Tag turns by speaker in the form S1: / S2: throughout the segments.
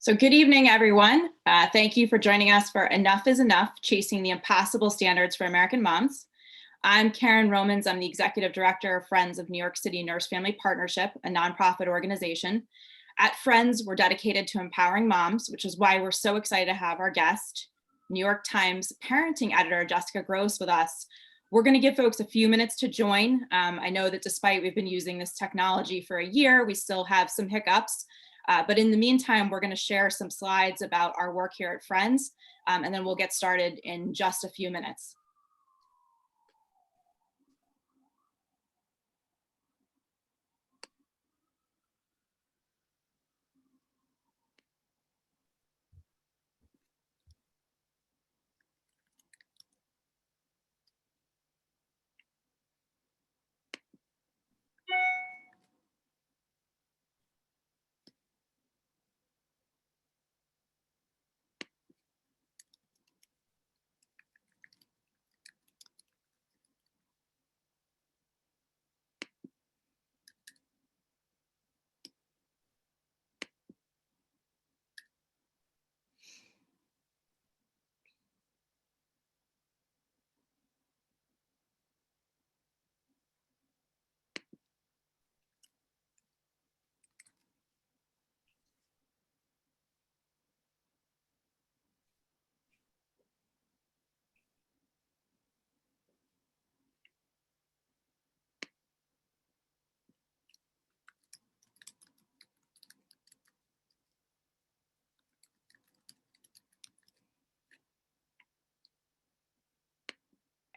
S1: So good evening, everyone. Thank you for joining us for Enough is Enough, Chasing the Impossible Standards for American Moms. I'm Karen Romans. I'm the Executive Director of Friends of New York City Nurse Family Partnership, a nonprofit organization. At Friends, we're dedicated to empowering moms, which is why we're so excited to have our guest, New York Times parenting editor, Jessica Grose, with us. We're going to give folks a few minutes to join. I know that despite we've been using this technology for a year, we still have some hiccups. But in the meantime, we're going to share some slides about our work here at Friends, and then we'll get started in just a few minutes.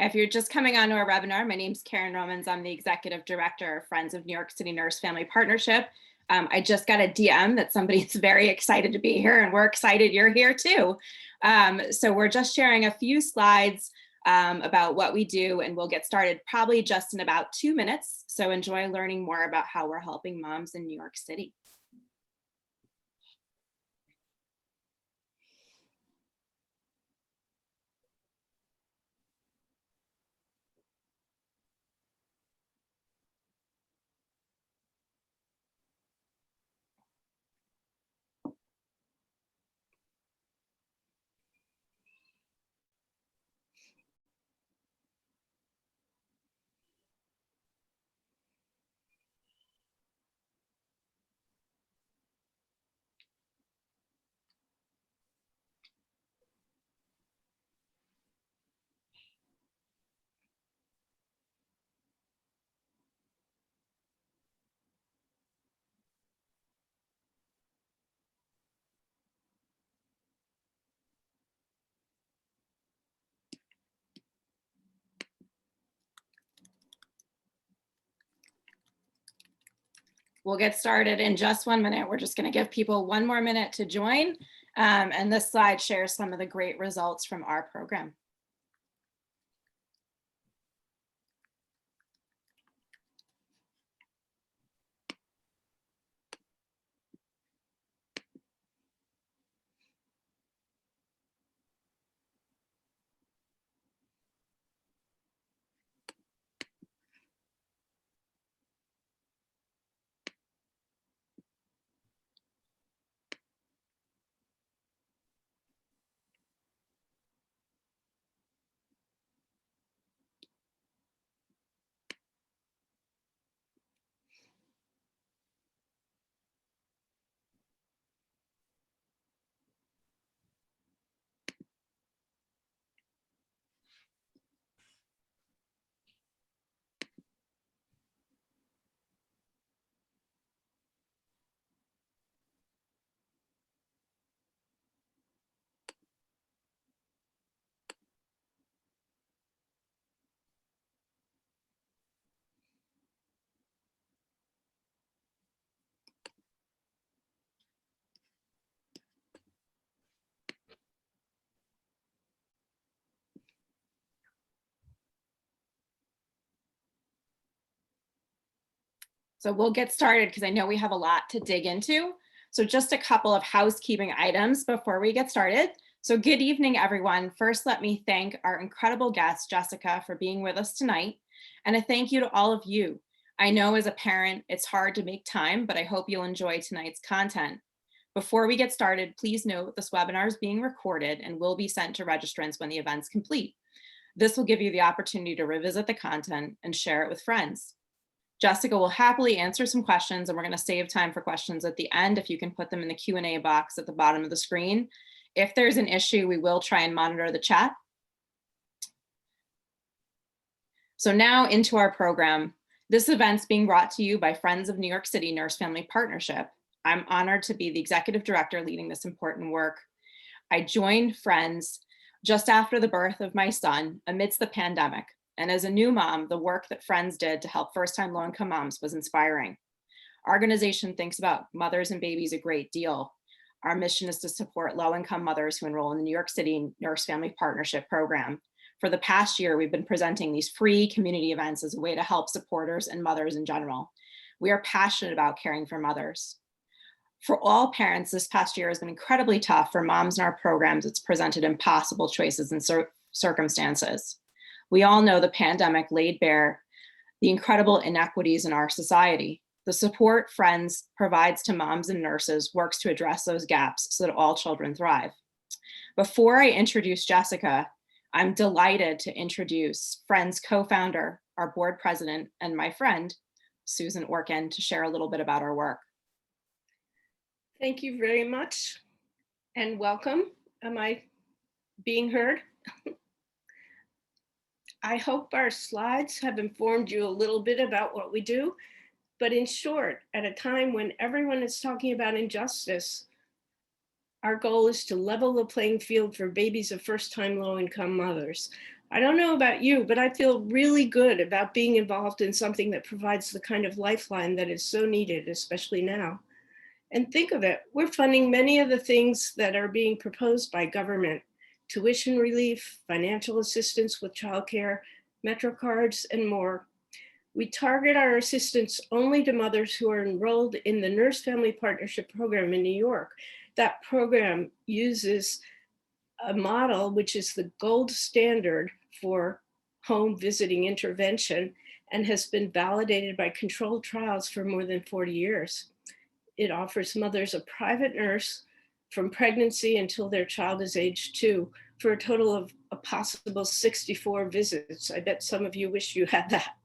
S1: If you're just coming onto our webinar, my name's Karen Romans. I'm the Executive Director of Friends of New York City Nurse Family Partnership. I just got a DM that somebody's very excited to be here, and we're excited you're here too. So we're just sharing a few slides about what we do, and we'll get started probably just in about 2 minutes. So enjoy learning more about how we're helping moms in New York City. We'll get started in just 1 minute. We're just going to give people 1 more minute to join. And this slide shares some of the great results from our program. So we'll get started because I know we have a lot to dig into. So just a couple of housekeeping items before we get started. So good evening, everyone. First, let me thank our incredible guest, Jessica, for being with us tonight. And a thank you to all of you. I know as a parent, it's hard to make time, but I hope you'll enjoy tonight's content. Before we get started, please note this webinar is being recorded and will be sent to registrants when the event's complete. This will give you the opportunity to revisit the content and share it with friends. Jessica will happily answer some questions, and we're going to save time for questions at the end if you can put them in the Q&A box at the bottom of the screen. If there's an issue, we will try and monitor the chat. So now into our program. This event's being brought to you by Friends of New York City Nurse Family Partnership. I'm honored to be the executive director leading this important work. I joined Friends just after the birth of my son amidst the pandemic. And as a new mom, the work that Friends did to help first-time low-income moms was inspiring. Our organization thinks about mothers and babies a great deal. Our mission is to support low-income mothers who enroll in the New York City Nurse Family Partnership program. For the past year, we've been presenting these free community events as a way to help supporters and mothers in general. We are passionate about caring for mothers. For all parents, this past year has been incredibly tough. For moms in our programs, it's presented impossible choices and circumstances. We all know the pandemic laid bare the incredible inequities in our society. The support Friends provides to moms and nurses works to address those gaps so that all children thrive. Before I introduce Jessica, I'm delighted to introduce Friends co-founder, our board president, and my friend, Susan Orkin, to share a little bit about our work.
S2: Thank you very much and welcome. Am I being heard? I hope our slides have informed you a little bit about what we do, but in short, at a time when everyone is talking about injustice, our goal is to level the playing field for babies of first-time low-income mothers. I don't know about you, but I feel really good about being involved in something that provides the kind of lifeline that is so needed, especially now. And think of it, we're funding many of the things that are being proposed by government: tuition relief, financial assistance with childcare, Metro cards, and more. We target our assistance only to mothers who are enrolled in the Nurse Family Partnership program in New York. That program uses a model which is the gold standard for home visiting intervention and has been validated by controlled trials for more than 40 years. It offers mothers a private nurse from pregnancy until their child is age 2 for a total of a possible 64 visits. I bet some of you wish you had that.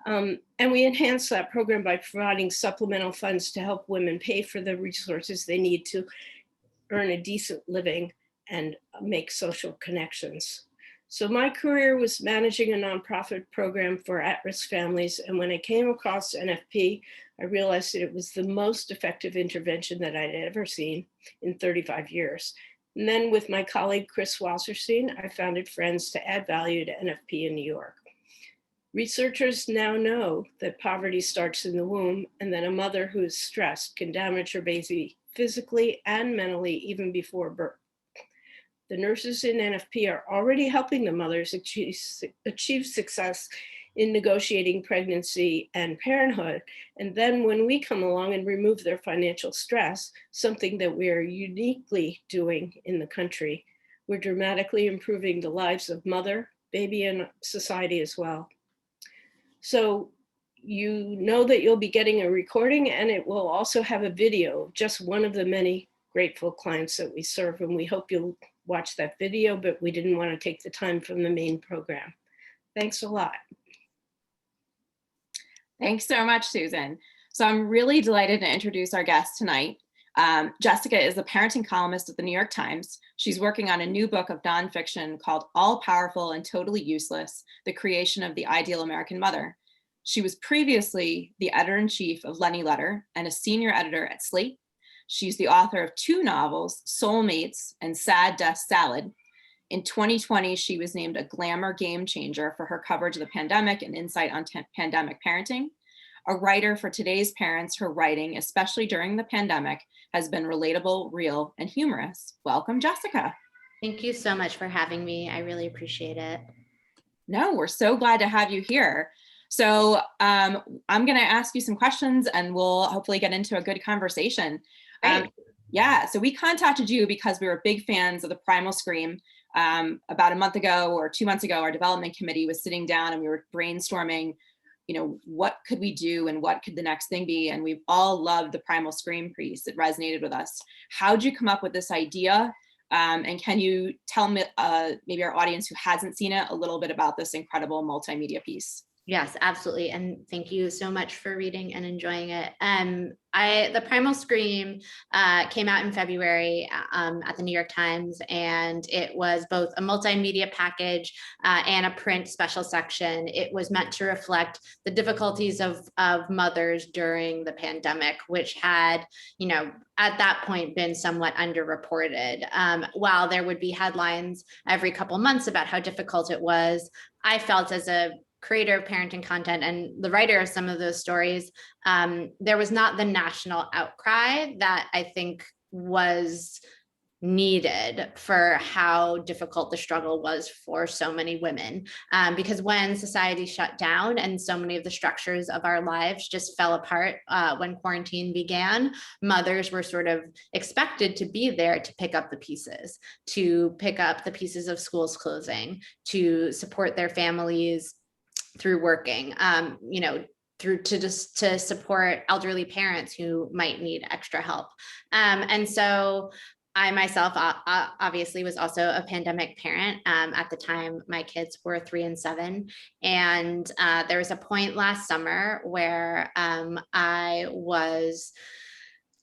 S2: And we enhance that program by providing supplemental funds to help women pay for the resources they need to earn a decent living and make social connections. So my career was managing a nonprofit program for at-risk families. And when I came across NFP, I realized that it was the most effective intervention that I'd ever seen in 35 years. And then with my colleague, Chris Wasserstein, I founded Friends to add value to NFP in New York. Researchers now know that poverty starts in the womb and that a mother who is stressed can damage her baby physically and mentally even before birth. The nurses in NFP are already helping the mothers achieve success in negotiating pregnancy and parenthood. And then when we come along and remove their financial stress, something that we are uniquely doing in the country, we're dramatically improving the lives of mother, baby, and society as well. So you know that you'll be getting a recording, and it will also have a video, just one of the many grateful clients that we serve. And we hope you'll watch that video, but we didn't want to take the time from the main program. Thanks a lot.
S1: Thanks so much, Susan. So I'm really delighted to introduce our guest tonight. Jessica is a parenting columnist at the New York Times. She's working on a new book of nonfiction called All Powerful and Totally Useless: The Creation of the Ideal American Mother. She was previously the editor-in-chief of Lenny Letter and a senior editor at Slate. She's the author of 2 novels, Soulmates and Sad Death Salad. In 2020, she was named a Glamour Game Changer for her coverage of the pandemic and insight on pandemic parenting. A writer for today's parents, her writing, especially during the pandemic, has been relatable, real, and humorous. Welcome, Jessica.
S3: Thank you so much for having me. I really appreciate it.
S1: No, we're so glad to have you here. So I'm going to ask you some questions and we'll hopefully get into a good conversation.
S2: Great.
S1: Yeah, so we contacted you because we were big fans of the Primal Scream. About a month ago or 2 months ago, our development committee was sitting down and we were brainstorming, what could we do and what could the next thing be? And we've all loved the Primal Scream piece. It resonated with us. How'd you come up with this idea? And can you tell me, maybe our audience who hasn't seen it, a little bit about this incredible multimedia piece?
S3: Yes, absolutely. And thank you so much for reading and enjoying it. The Primal Scream came out in February at the New York Times, and it was both a multimedia package and a print special section. It was meant to reflect the difficulties of mothers during the pandemic, which had, at that point been somewhat underreported. While there would be headlines every couple months about how difficult it was, I felt as a creator of parenting content and the writer of some of those stories, there was not the national outcry that I think was needed for how difficult the struggle was for so many women. Because when society shut down and so many of the structures of our lives just fell apart when quarantine began, mothers were sort of expected to be there to pick up the pieces of schools closing, to support their families through working, to support elderly parents who might need extra help. And so I myself obviously was also a pandemic parent. At the time, my kids were 3 and 7. And there was a point last summer where I was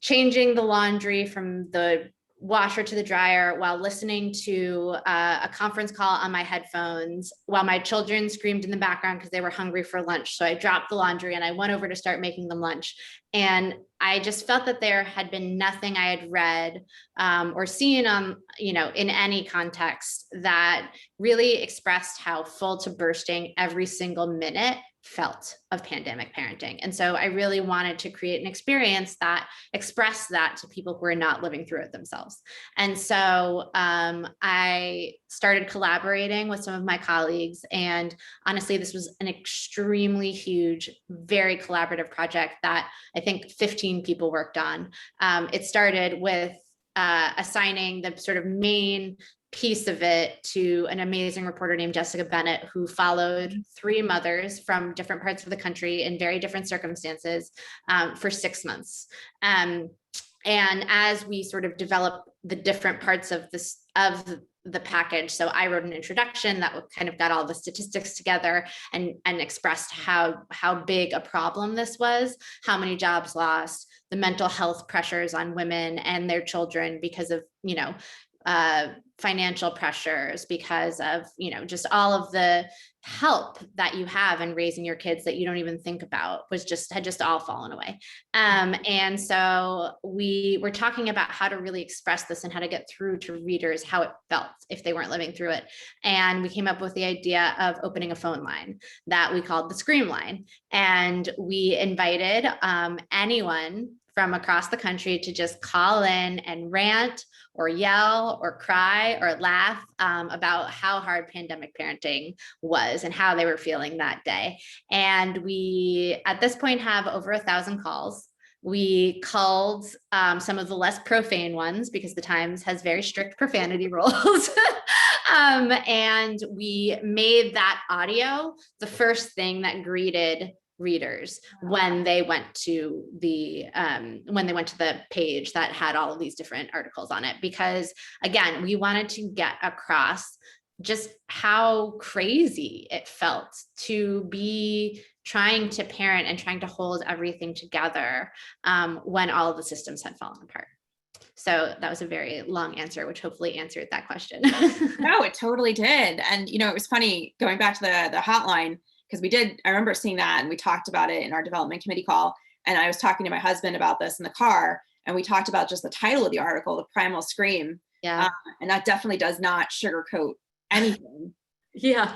S3: changing the laundry from the washer to the dryer while listening to a conference call on my headphones while my children screamed in the background because they were hungry for lunch. So I dropped the laundry and I went over to start making them lunch. And I just felt that there had been nothing I had read or seen in any context that really expressed how full to bursting every single minute felt of pandemic parenting. And so I really wanted to create an experience that expressed that to people who are not living through it themselves. And so I started collaborating with some of my colleagues. And honestly, this was an extremely huge, very collaborative project that I think 15 people worked on. It started with assigning the sort of main piece of it to an amazing reporter named Jessica Bennett, who followed 3 mothers from different parts of the country in very different circumstances for 6 months. And as we sort of developed the different parts of the package, so I wrote an introduction that kind of got all the statistics together and expressed how big a problem this was, how many jobs lost, the mental health pressures on women and their children because of, financial pressures, because of, just all of the help that you have in raising your kids that you don't even think about had just all fallen away. And so we were talking about how to really express this and how to get through to readers how it felt if they weren't living through it. And we came up with the idea of opening a phone line that we called the Scream Line. And we invited anyone from across the country to just call in and rant or yell or cry or laugh about how hard pandemic parenting was and how they were feeling that day. And we, at this point, have over 1,000 calls. We culled some of the less profane ones because the Times has very strict profanity rules. And we made that audio the first thing that greeted readers when they went to the page that had all of these different articles on it, because again, we wanted to get across just how crazy it felt to be trying to parent and trying to hold everything together when all of the systems had fallen apart. So that was a very long answer, which hopefully answered that question.
S1: No, it totally did. And it was funny going back to the hotline, because I remember seeing that and we talked about it in our development committee call. And I was talking to my husband about this in the car, and we talked about just the title of the article, The Primal Scream.
S3: Yeah.
S1: And that definitely does not sugarcoat anything.
S3: Yeah.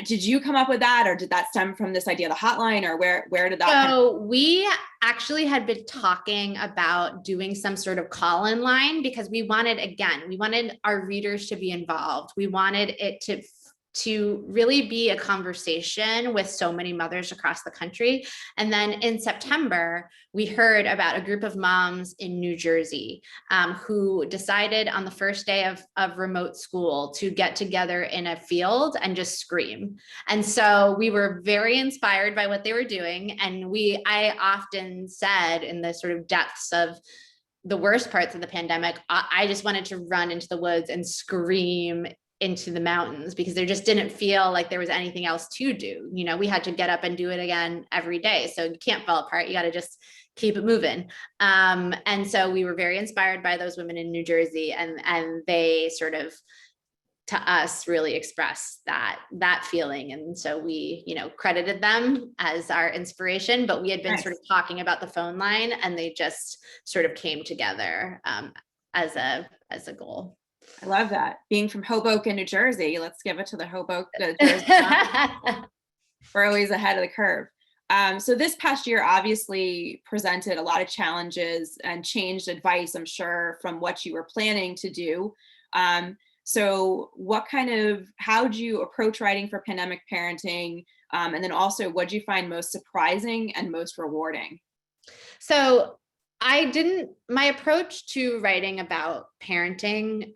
S1: Did you come up with that, or did that stem from this idea of the hotline, or where did that?
S3: So we actually had been talking about doing some sort of call-in line because we wanted our readers to be involved. We wanted it to really be a conversation with so many mothers across the country. And then in September, we heard about a group of moms in New Jersey who decided on the first day of remote school to get together in a field and just scream. And so we were very inspired by what they were doing. And I often said in the sort of depths of the worst parts of the pandemic, I just wanted to run into the woods and scream into the mountains because there just didn't feel like there was anything else to do. You know, we had to get up and do it again every day. So you can't fall apart. You got to just keep it moving. And so we were very inspired by those women in New Jersey, and they sort of, to us, really expressed that feeling. And so we, you know, credited them as our inspiration, but we had been sort of talking about the phone line, and they just sort of came together as a goal.
S1: I love that. Being from Hoboken, New Jersey, let's give it to the Hoboken, Jersey. We're always ahead of the curve. So this past year obviously presented a lot of challenges and changed advice, I'm sure, from what you were planning to do. So how'd you approach writing for pandemic parenting? And then also, what'd you find most surprising and most rewarding?
S3: So my approach to writing about parenting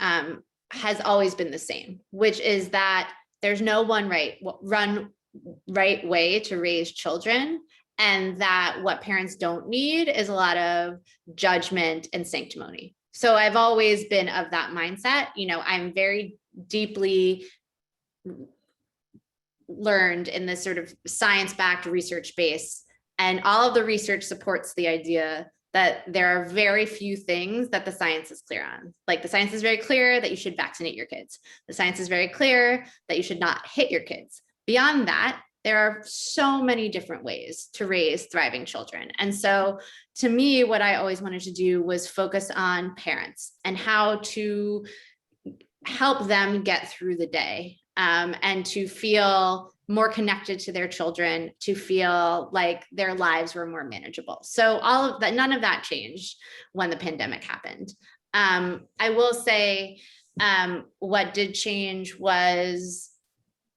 S3: has always been the same, which is that there's no one right way to raise children, and that what parents don't need is a lot of judgment and sanctimony. So I've always been of that mindset. You know, I'm very deeply learned in this sort of science-backed research base, and all of the research supports the idea that there are very few things that the science is clear on. Like, the science is very clear that you should vaccinate your kids. The science is very clear that you should not hit your kids. Beyond that, there are so many different ways to raise thriving children. And so to me, what I always wanted to do was focus on parents and how to help them get through the day, and to feel more connected to their children, to feel like their lives were more manageable. So all of that, none of that changed when the pandemic happened. I will say what did change was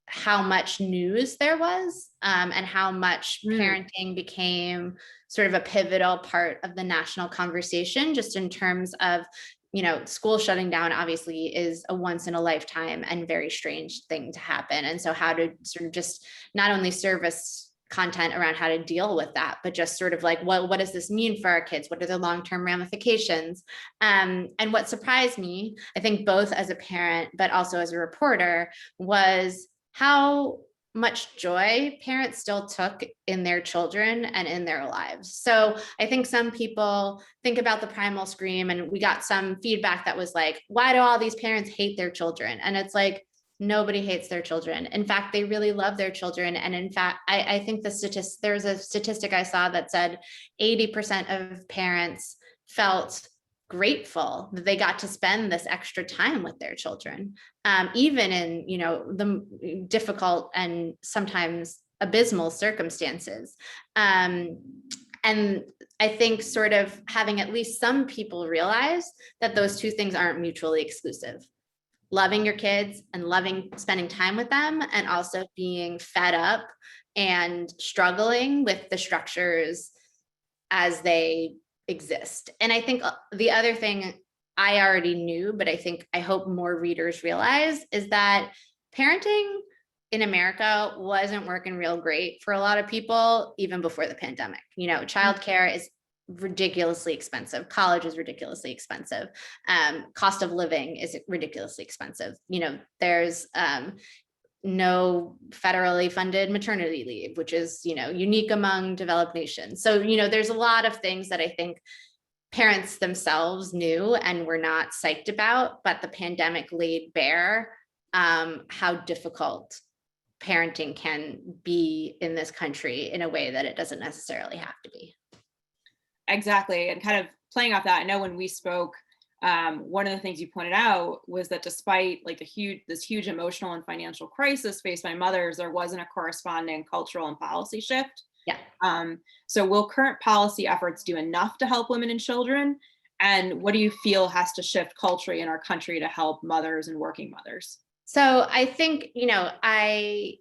S3: how much news there was, and how much parenting became sort of a pivotal part of the national conversation, just in terms of, you know, school shutting down obviously is a once in a lifetime and very strange thing to happen. And so how to sort of just not only service content around how to deal with that, but just sort of like, what does this mean for our kids? What are the long-term ramifications? And what surprised me, I think both as a parent, but also as a reporter, was how much joy parents still took in their children and in their lives. So I think some people think about the primal scream, and we got some feedback that was like, why do all these parents hate their children? And it's like, nobody hates their children. In fact, they really love their children. And in fact, I think there's a statistic I saw that said 80% of parents felt grateful that they got to spend this extra time with their children, even in, you know, the difficult and sometimes abysmal circumstances. And I think sort of having at least some people realize that those two things aren't mutually exclusive. Loving your kids and spending time with them, and also being fed up and struggling with the structures as they exist. And I think the other thing I already knew, but I hope more readers realize, is that parenting in America wasn't working real great for a lot of people, even before the pandemic. You know, childcare is ridiculously expensive. College is ridiculously expensive. Cost of living is ridiculously expensive. You know, there's no federally funded maternity leave, which is, you know, unique among developed nations. So, you know, there's a lot of things that I think parents themselves knew and were not psyched about, but the pandemic laid bare how difficult parenting can be in this country in a way that it doesn't necessarily have to be.
S1: Exactly. And kind of playing off that, I know when we spoke, one of the things you pointed out was that despite like this huge emotional and financial crisis faced by mothers, there wasn't a corresponding cultural and policy shift.
S3: Yeah.
S1: So will current policy efforts do enough to help women and children? And what do you feel has to shift culturally in our country to help mothers and working mothers?
S3: So I think, I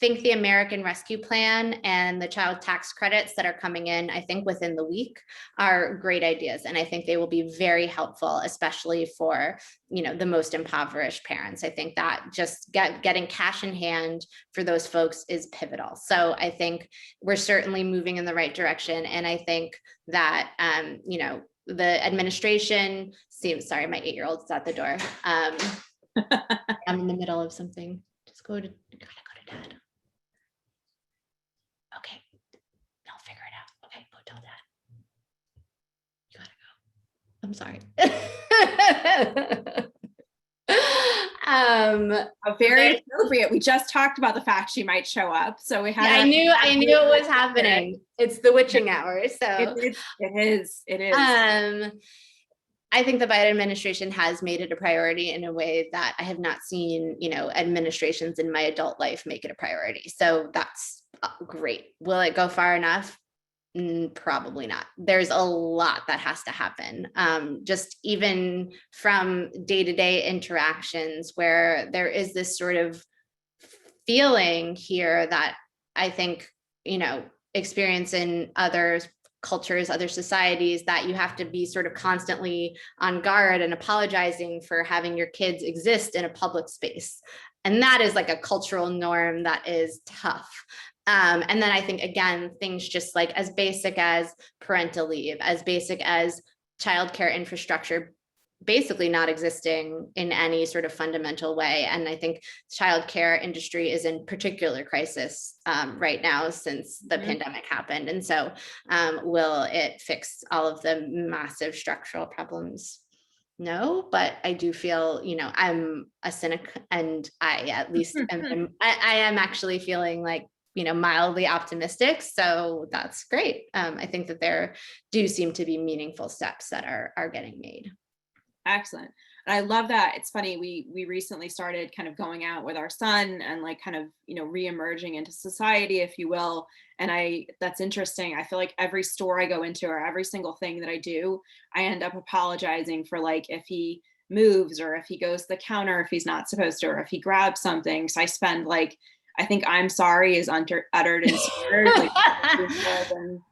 S3: think the American Rescue Plan and the child tax credits that are coming in, I think within the week, are great ideas. And I think they will be very helpful, especially for, the most impoverished parents. I think that just getting cash in hand for those folks is pivotal. So I think we're certainly moving in the right direction. And I think that, the administration seems, sorry, my 8-year-old's at the door. I'm in the middle of something. Just gotta go to dad. Okay, I'll figure it out. Okay, go tell dad. You gotta go. I'm sorry.
S1: Very appropriate. We just talked about the fact she might show up, so we had.
S3: I knew it was happening. It's the witching hour, so
S1: it is.
S3: I think the Biden administration has made it a priority in a way that I have not seen, administrations in my adult life make it a priority. So that's great. Will it go far enough? Probably not. There's a lot that has to happen. Just even from day-to-day interactions where there is this sort of feeling here that I think, experience in other cultures, other societies, that you have to be sort of constantly on guard and apologizing for having your kids exist in a public space. And that is like a cultural norm that is tough. And then I think, again, things just like as basic as parental leave, as basic as childcare infrastructure, basically not existing in any sort of fundamental way. And I think childcare industry is in particular crisis right now since the pandemic happened. And so will it fix all of the massive structural problems? No, but I do feel, I'm a cynic, and I at least I am actually feeling like, mildly optimistic. So that's great. I think that there do seem to be meaningful steps that are getting made.
S1: Excellent. And I love that. It's funny, we recently started kind of going out with our son and like kind of, re-emerging into society, if you will. And that's interesting. I feel like every store I go into or every single thing that I do, I end up apologizing for like if he moves or if he goes to the counter, if he's not supposed to, or if he grabs something. So I spend like, I think I'm sorry is uttered in slurs, like, more than,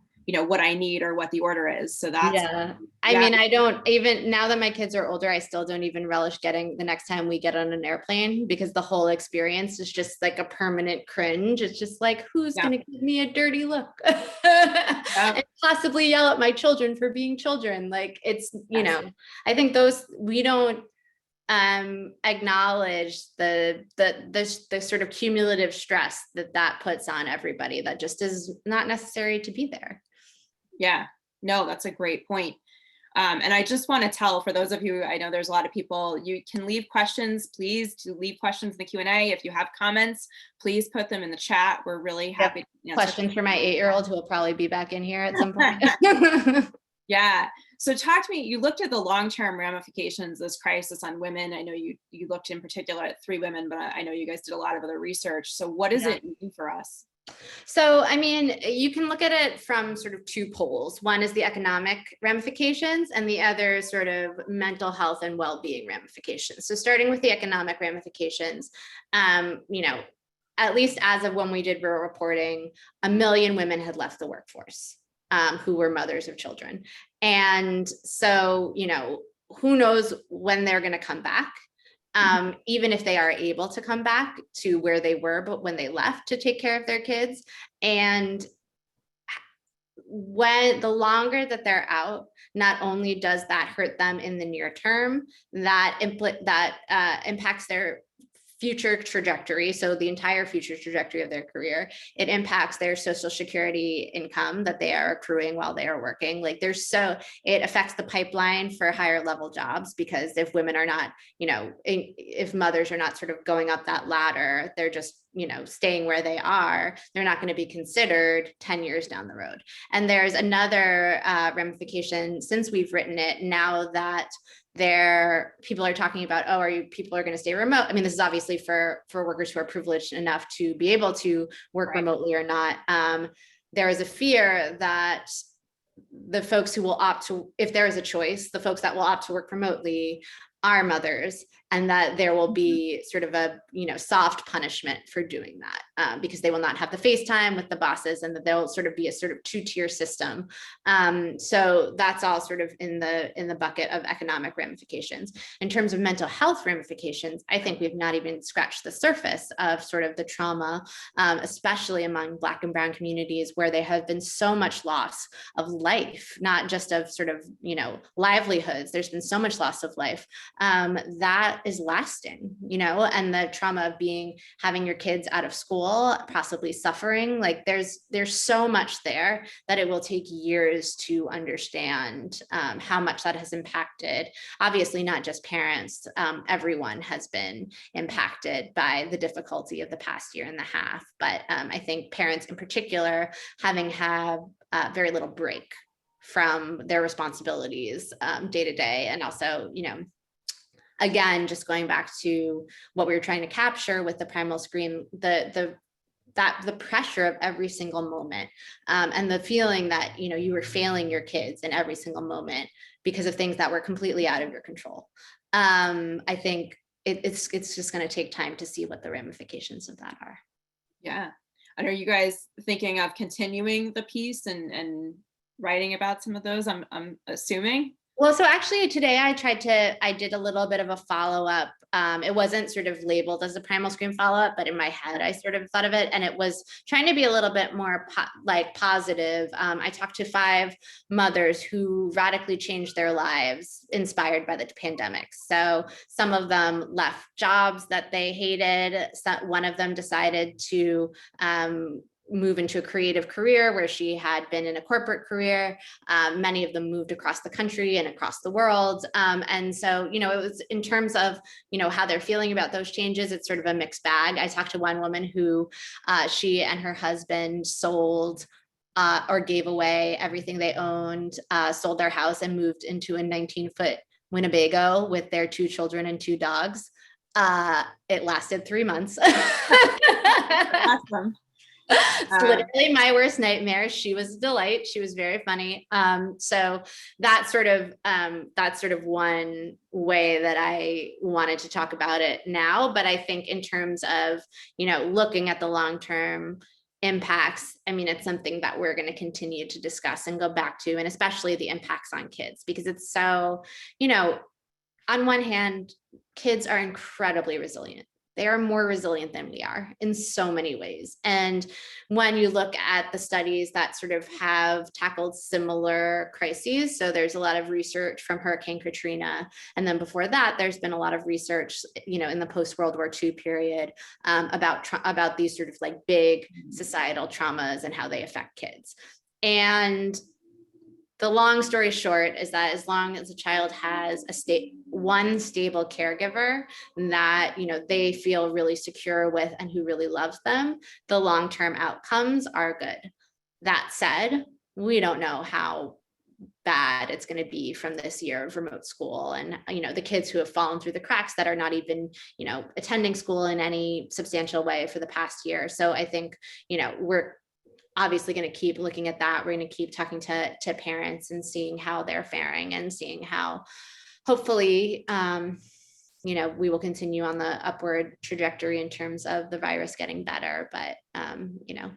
S1: what I need or what the order is. So that's,
S3: I mean, I don't even, now that my kids are older, I still don't even relish getting the next time we get on an airplane, because the whole experience is just like a permanent cringe. It's just like, who's going to give me a dirty look and possibly yell at my children for being children? Like it's, I think we don't acknowledge the sort of cumulative stress that puts on everybody that just is not necessary to be there.
S1: Yeah, no, that's a great point. And I just want to tell, for those of you, I know there's a lot of people, you can leave questions, please leave questions in the Q&A. If you have comments, please put them in the chat. We're really happy to answer
S3: questions for my 8-year-old who will probably be back in here at some point.
S1: Yeah. So talk to me, you looked at the long-term ramifications of this crisis on women. I know you looked in particular at 3 women, but I know you guys did a lot of other research. So what does it mean for us?
S3: So, I mean, you can look at it from sort of 2 poles. One is the economic ramifications and the other sort of mental health and well-being ramifications. So starting with the economic ramifications, at least as of when we did rural reporting, 1 million women had left the workforce who were mothers of children. And so, who knows when they're going to come back. Even if they are able to come back to where they were, but when they left to take care of their kids. And when the longer that they're out, not only does that hurt them in the near term, that impacts their future trajectory. So the entire future trajectory of their career, it impacts their Social Security income that they are accruing while they are working. Like it affects the pipeline for higher level jobs, because if women are not, if mothers are not sort of going up that ladder, they're just, staying where they are, they're not going to be considered 10 years down the road. And there's another ramification since we've written it, now that people are talking about, people are going to stay remote. I mean, this is obviously for workers who are privileged enough to be able to work remotely or not. There is a fear that the folks who will opt to, if there is a choice, the folks that will opt to work remotely are mothers. and that there will be sort of a, soft punishment for doing that, because they will not have the FaceTime with the bosses, and that there will sort of be a sort of two-tier system. So that's all sort of in the bucket of economic ramifications. In terms of mental health ramifications, I think we've not even scratched the surface of sort of the trauma, especially among Black and Brown communities, where there have been so much loss of life, not just of sort of, livelihoods. There's been so much loss of life that is lasting, and the trauma of having your kids out of school, possibly suffering. Like there's so much there that it will take years to understand how much that has impacted. Obviously, not just parents, everyone has been impacted by the difficulty of the past year and a half. But I think parents in particular, having had very little break from their responsibilities day to day, and also, again, just going back to what we were trying to capture with the primal scream, the pressure of every single moment, and the feeling that, you were failing your kids in every single moment because of things that were completely out of your control. I think it's just going to take time to see what the ramifications of that are.
S1: Yeah. And are you guys thinking of continuing the piece and writing about some of those? I'm assuming.
S3: Well, so actually today I did a little bit of a follow-up. It wasn't sort of labeled as a primal scream follow-up, but in my head, I sort of thought of it, and it was trying to be a little bit more positive. I talked to 5 mothers who radically changed their lives, inspired by the pandemic. So some of them left jobs that they hated. One of them decided to move into a creative career where she had been in a corporate career. Many of them moved across the country and across the world. And so, it was in terms of, how they're feeling about those changes, it's sort of a mixed bag. I talked to one woman who she and her husband sold or gave away everything they owned, sold their house and moved into a 19-foot Winnebago with their 2 children and 2 dogs. It lasted 3 months.
S1: Awesome.
S3: It's literally my worst nightmare. She was a delight. She was very funny. So that's sort of one way that I wanted to talk about it now. But I think in terms of, looking at the long-term impacts, I mean, it's something that we're going to continue to discuss and go back to, and especially the impacts on kids, because it's so, on one hand, kids are incredibly resilient. They are more resilient than we are in so many ways. And when you look at the studies that sort of have tackled similar crises, so there's a lot of research from Hurricane Katrina. And then before that, there's been a lot of research, in the post-World War II period about these sort of like big societal traumas and how they affect kids. And the long story short is that as long as a child has one stable caregiver that, they feel really secure with and who really loves them, the long-term outcomes are good. That said, we don't know how bad it's going to be from this year of remote school, and the kids who have fallen through the cracks that are not even attending school in any substantial way for the past year. So I think we're obviously going to keep looking at that. We're going to keep talking to parents and seeing how they're faring, and seeing how hopefully we will continue on the upward trajectory in terms of the virus getting better. But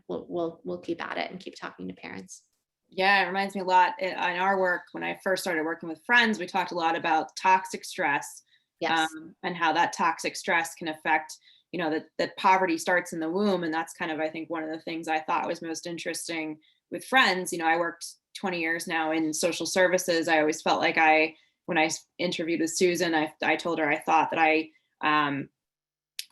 S3: we'll keep at it and keep talking to parents.
S1: Yeah, it reminds me a lot in our work. When I first started working with Friends, we talked a lot about toxic stress.
S3: Yes.
S1: And how that toxic stress can affect, that poverty starts in the womb. And that's kind of, I think, one of the things I thought was most interesting with Friends. I worked 20 years now in social services. I always felt like when I interviewed with Susan, I told her I thought that I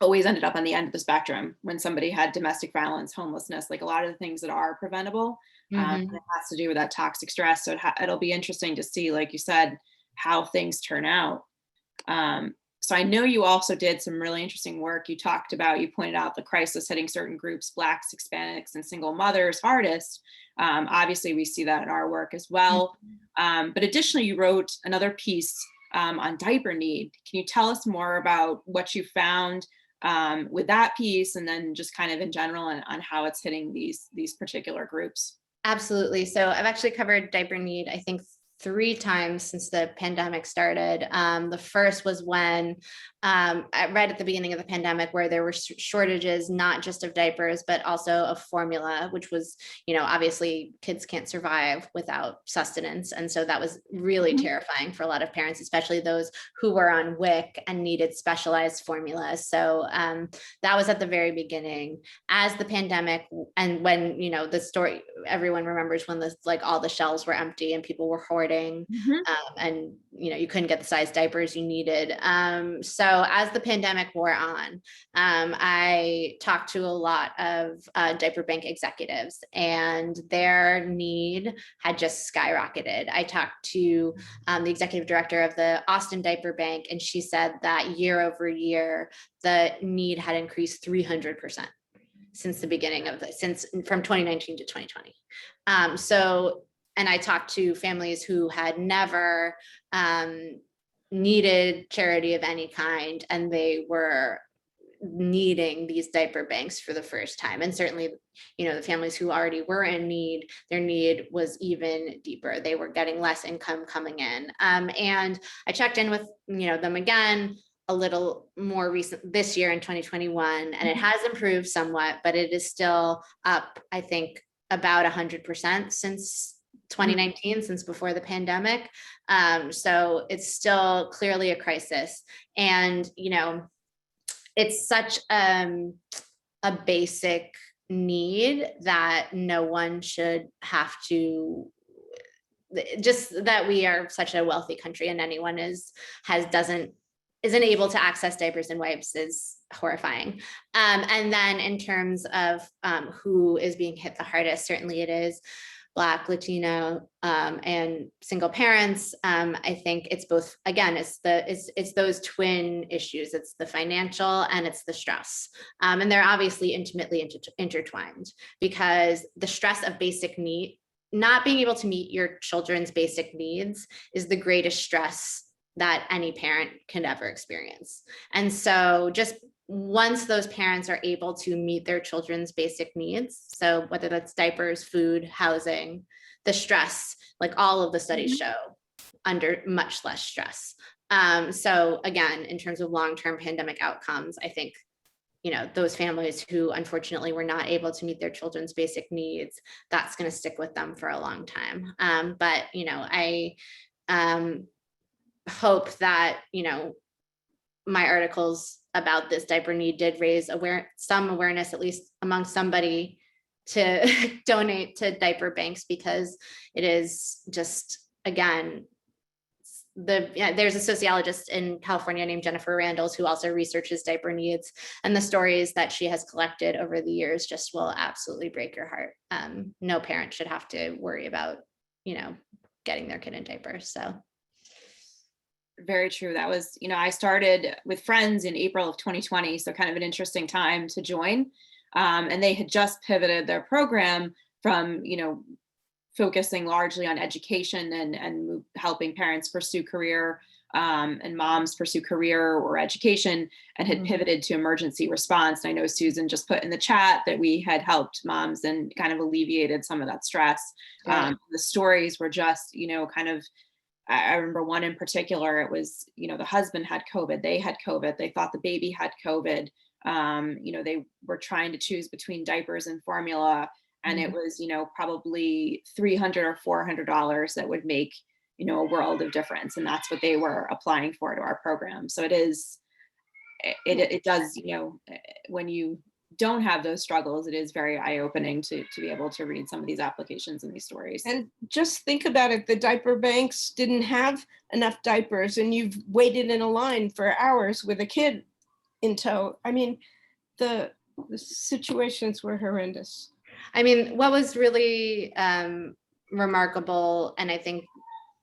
S1: always ended up on the end of the spectrum when somebody had domestic violence, homelessness, like a lot of the things that are preventable. It has to do with that toxic stress. So it'll be interesting to see, like you said, how things turn out. So I know you also did some really interesting work. You pointed out the crisis hitting certain groups, Blacks, Hispanics, and single mothers hardest. Obviously, we see that in our work as well. But additionally, you wrote another piece on diaper need. Can you tell us more about what you found with that piece, and then just kind of in general on how it's hitting these particular groups?
S3: Absolutely. So I've actually covered diaper need, I think 3 times since the pandemic started. The first was when, right at the beginning of the pandemic, where there were shortages, not just of diapers, but also of formula, which was, obviously kids can't survive without sustenance. And so that was really terrifying for a lot of parents, especially those who were on WIC and needed specialized formulas. So that was at the very beginning. As the pandemic, and when, the story, everyone remembers when all the shelves were empty and people were hoarding, and you couldn't get the size diapers you needed. So as the pandemic wore on, I talked to a lot of diaper bank executives, and their need had just skyrocketed. I talked to the executive director of the Austin Diaper Bank, and she said that year over year, the need had increased 300% since the beginning of from 2019 to 2020. And I talked to families who had never needed charity of any kind, and they were needing these diaper banks for the first time. And certainly, the families who already were in need, their need was even deeper. They were getting less income coming in. And I checked in with, them again a little more recent this year in 2021, and it has improved somewhat, but it is still up, I think, about 100% since 2019, since before the pandemic. So it's still clearly a crisis. And, it's such a basic need that no one should have to, just that we are such a wealthy country, and anyone isn't able to access diapers and wipes is horrifying. And then in terms of who is being hit the hardest, certainly it is Black, Latino, and single parents. I think it's both, again, it's those twin issues. It's the financial and it's the stress. And they're obviously intimately intertwined, because the stress of not being able to meet your children's basic needs is the greatest stress that any parent can ever experience. And so just once those parents are able to meet their children's basic needs, so whether that's diapers, food, housing, the stress, like all of the studies show, under much less stress. So again, in terms of long-term pandemic outcomes, I think, those families who unfortunately were not able to meet their children's basic needs, that's going to stick with them for a long time. But, I hope that, my articles about this diaper need did raise some awareness, at least among somebody, to donate to diaper banks, because it is just, again, there's a sociologist in California named Jennifer Randles who also researches diaper needs, and the stories that she has collected over the years just will absolutely break your heart. No parent should have to worry about, getting their kid in diapers. So.
S1: Very true. That was, I started with Friends in April of 2020, so kind of an interesting time to join. And they had just pivoted their program from, focusing largely on education and helping parents pursue career and moms pursue career or education, and had pivoted to emergency response. And I know Susan just put in the chat that we had helped moms and kind of alleviated some of that stress. Right. The stories were just, kind of, I remember one in particular. It was, the husband had COVID. They had COVID. They thought the baby had COVID. They were trying to choose between diapers and formula. And it was, probably $300 or $400 that would make, a world of difference. And that's what they were applying for to our program. So it does, when you don't have those struggles, it is very eye-opening to be able to read some of these applications and these stories.
S2: And just think about it, the diaper banks didn't have enough diapers, and you've waited in a line for hours with a kid in tow. I mean, the situations were horrendous.
S3: I mean, what was really remarkable, and I think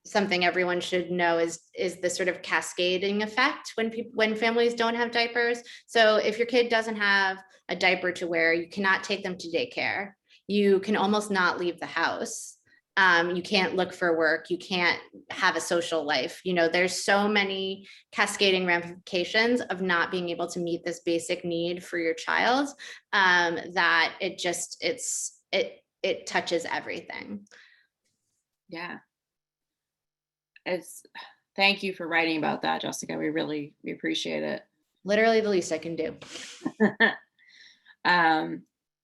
S3: something everyone should know, is the sort of cascading effect when families don't have diapers. So if your kid doesn't have a diaper to wear, you cannot take them to daycare. You can almost not leave the house. You can't look for work. You can't have a social life. There's so many cascading ramifications of not being able to meet this basic need for your child, that it touches everything.
S1: Yeah. it's, thank you for writing about that, Jessica. We appreciate it.
S3: Literally the least I can do.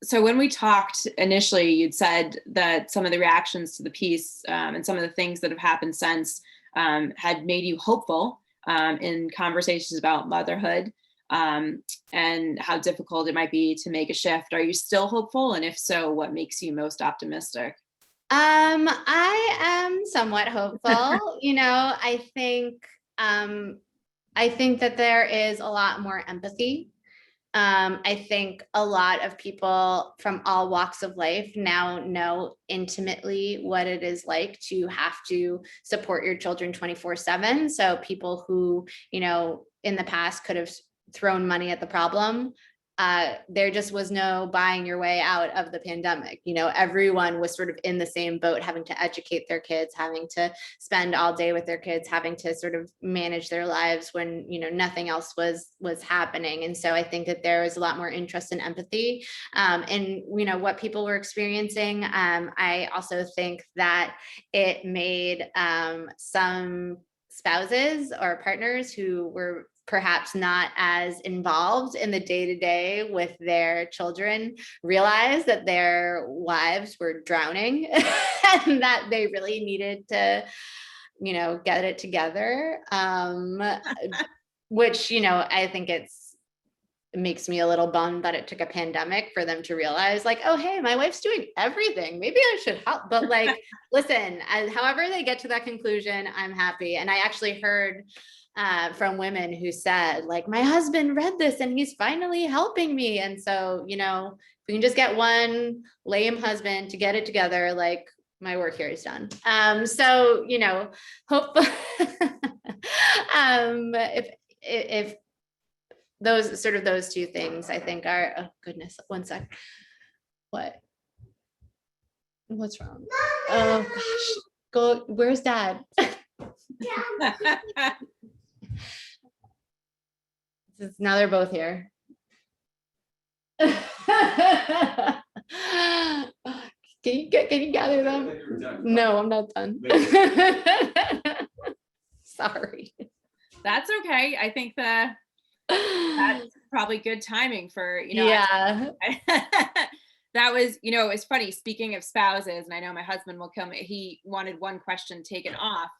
S1: So when we talked initially, you'd said that some of the reactions to the piece and some of the things that have happened since had made you hopeful in conversations about motherhood and how difficult it might be to make a shift. Are you still hopeful? And if so, what makes you most optimistic?
S3: I am somewhat hopeful. I think that there is a lot more empathy. I think a lot of people from all walks of life now know intimately what it is like to have to support your children 24/7. So people who, in the past could have thrown money at the problem, there just was no buying your way out of the pandemic. Everyone was sort of in the same boat, having to educate their kids, having to spend all day with their kids, having to sort of manage their lives when, nothing else was happening. And so I think that there was a lot more interest and empathy in, what people were experiencing. I also think that it made some spouses or partners who were perhaps not as involved in the day-to-day with their children realize that their wives were drowning and that they really needed to, get it together. Which, I think it makes me a little bummed that it took a pandemic for them to realize, like, oh, hey, my wife's doing everything. Maybe I should help. But listen, however they get to that conclusion, I'm happy. And I actually heard from women who said, like, my husband read this and he's finally helping me. And so, if we can just get one lame husband to get it together, like, my work here is done. So, hopefully, if those two things, I think are, oh goodness, one sec. What's wrong? Oh gosh, where's Dad? Now they're both here. Can you gather them? No, I'm not done. Sorry.
S1: That's okay. I think that's probably good timing for,
S3: Yeah.
S1: That was, it's funny, speaking of spouses, and I know my husband will kill me. He wanted one question taken off,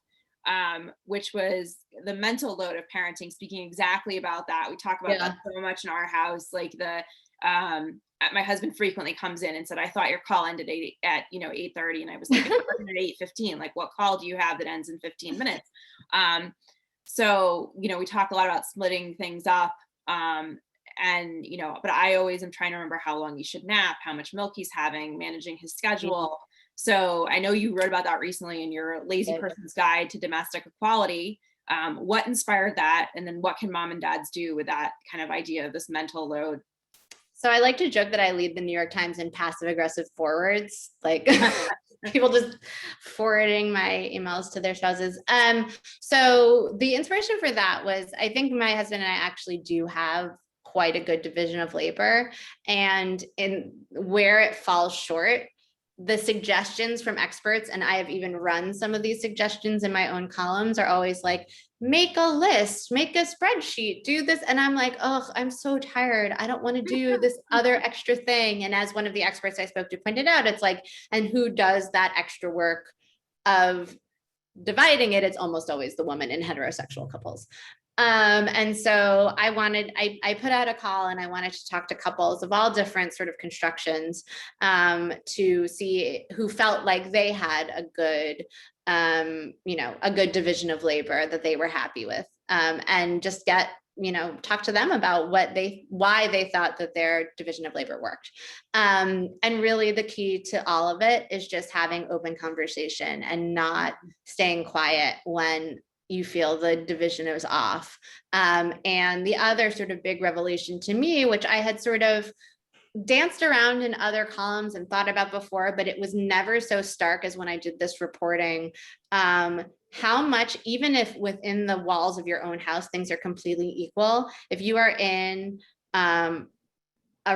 S1: which was the mental load of parenting, speaking exactly about that. We talk about that so much in our house. Like my husband frequently comes in and said, I thought your call ended at 8:30. And I was like, it ended at 8:15. Like, what call do you have that ends in 15 minutes? So, we talk a lot about splitting things up. But I always am trying to remember how long he should nap, how much milk he's having, managing his schedule. So I know you wrote about that recently in your Lazy Person's Guide to Domestic Equality. What inspired that? And then what can mom and dads do with that kind of idea of this mental load?
S3: So I like to joke that I lead the New York Times in passive aggressive forwards, like people just forwarding my emails to their spouses. So the inspiration for that was, I think my husband and I actually do have quite a good division of labor, and in where it falls short, the suggestions from experts, and I have even run some of these suggestions in my own columns, are always like, make a list, make a spreadsheet, do this. And I'm like, oh, I'm so tired. I don't want to do this other extra thing. And as one of the experts I spoke to pointed out, it's like, and who does that extra work of dividing it? It's almost always the woman in heterosexual couples. And so I put out a call, and I wanted to talk to couples of all different sort of constructions to see who felt like they had a good, a good division of labor that they were happy with, and just get, talk to them about why they thought that their division of labor worked. And really the key to all of it is just having open conversation and not staying quiet when you feel the division is off. And the other sort of big revelation to me, which I had sort of danced around in other columns and thought about before, but it was never so stark as when I did this reporting, how much, even if within the walls of your own house, things are completely equal, if you are in a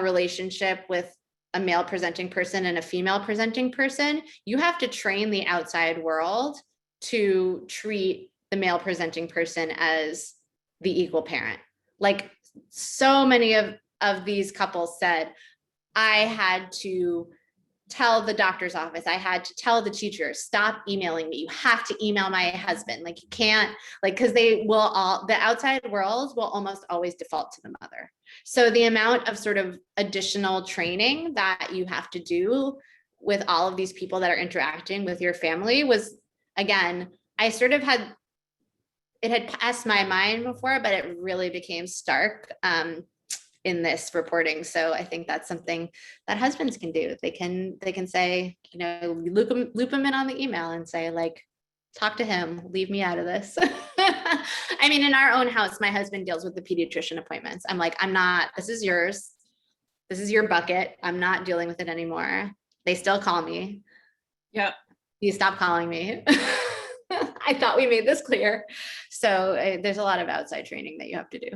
S3: relationship with a male presenting person and a female presenting person, you have to train the outside world to treat the male presenting person as the equal parent. Like so many of these couples said, I had to tell the doctor's office, I had to tell the teacher, stop emailing me. You have to email my husband. Like you can't, like, because they will all, the outside world will almost always default to the mother. So the amount of sort of additional training that you have to do with all of these people that are interacting with your family was, again, I sort of had, it had passed my mind before, but it really became stark in this reporting. So I think that's something that husbands can do. They can say, you know, loop them in on the email and say, like, talk to him, leave me out of this. I mean, in our own house, my husband deals with the pediatrician appointments. I'm like, I'm not, this is yours. This is your bucket. I'm not dealing with it anymore. They still call me.
S1: Yep.
S3: You stop calling me. I thought we made this clear. So there's a lot of outside training that you have to do.